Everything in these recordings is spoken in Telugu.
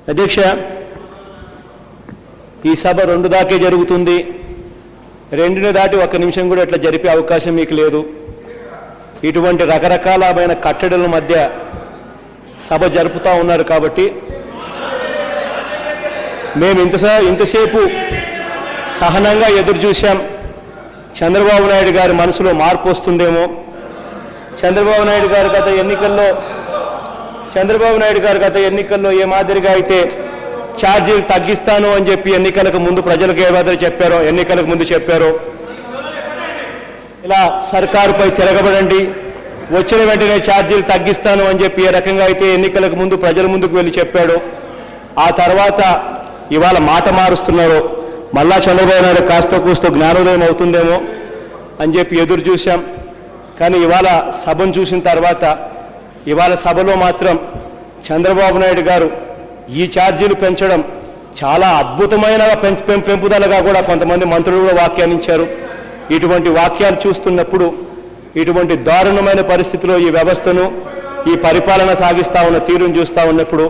అధ్యక్ష, ఈ సభ 2 దాకే జరుగుతుంది. 2ని దాటి 1 నిమిషం కూడా ఇట్లా జరిపే అవకాశం మీకు లేదు. ఇటువంటి రకరకాలమైన కట్టడల మధ్య సభ జరుపుతూ ఉన్నారు కాబట్టి మేము ఇంతసేపు సహనంగా ఎదురు చూశాం. చంద్రబాబు నాయుడు గారి మనసులో మార్పు వస్తుందేమో, చంద్రబాబు నాయుడు గారు గత ఎన్నికల్లో ఏ మాదిరిగా అయితే ఛార్జీలు తగ్గిస్తాను అని చెప్పి ఎన్నికలకు ముందు ప్రజలకు ఏ మాదిరి చెప్పారో, ఎన్నికలకు ముందు చెప్పారో, ఇలా సర్కారుపై తిరగబడండి, వచ్చిన వెంటనే ఛార్జీలు తగ్గిస్తాను అని చెప్పి ఏ రకంగా అయితే ఎన్నికలకు ముందు ప్రజల ముందుకు వెళ్ళి చెప్పాడో, ఆ తర్వాత ఇవాళ మాట మారుస్తున్నారో, మళ్ళా చంద్రబాబు నాయుడు కాస్త కూస్తో జ్ఞానోదయం అవుతుందేమో అని చెప్పి ఎదురు చూశాం. కానీ ఇవాళ సభను చూసిన తర్వాత ఇవాళ సభలో మాత్రం చంద్రబాబు నాయుడు గారు ఈ ఛార్జీలు పెంచడం చాలా అద్భుతమైన పెంపుదలగా కూడా కొంతమంది మంత్రులు కూడా వ్యాఖ్యానించారు. ఇటువంటి వాక్యాలు చూస్తున్నప్పుడు, ఇటువంటి దారుణమైన పరిస్థితిలో ఈ వ్యవస్థను, ఈ పరిపాలన సాగిస్తా ఉన్న తీరును చూస్తూ ఉన్నప్పుడు,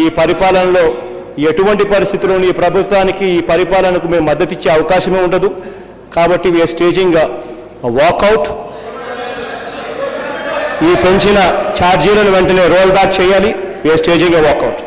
ఈ పరిపాలనలో ఎటువంటి పరిస్థితుల్లోనూ ఈ ప్రభుత్వానికి, ఈ పరిపాలనకు మేము మద్దతు ఇచ్చే అవకాశమే ఉండదు. కాబట్టి వీఆర్ స్టేజింగ్ వాకౌట్. ఈ పెంచిన ఛార్జీలను వెంటనే రోల్ బ్యాక్ చేయాలి. We're staging walkout.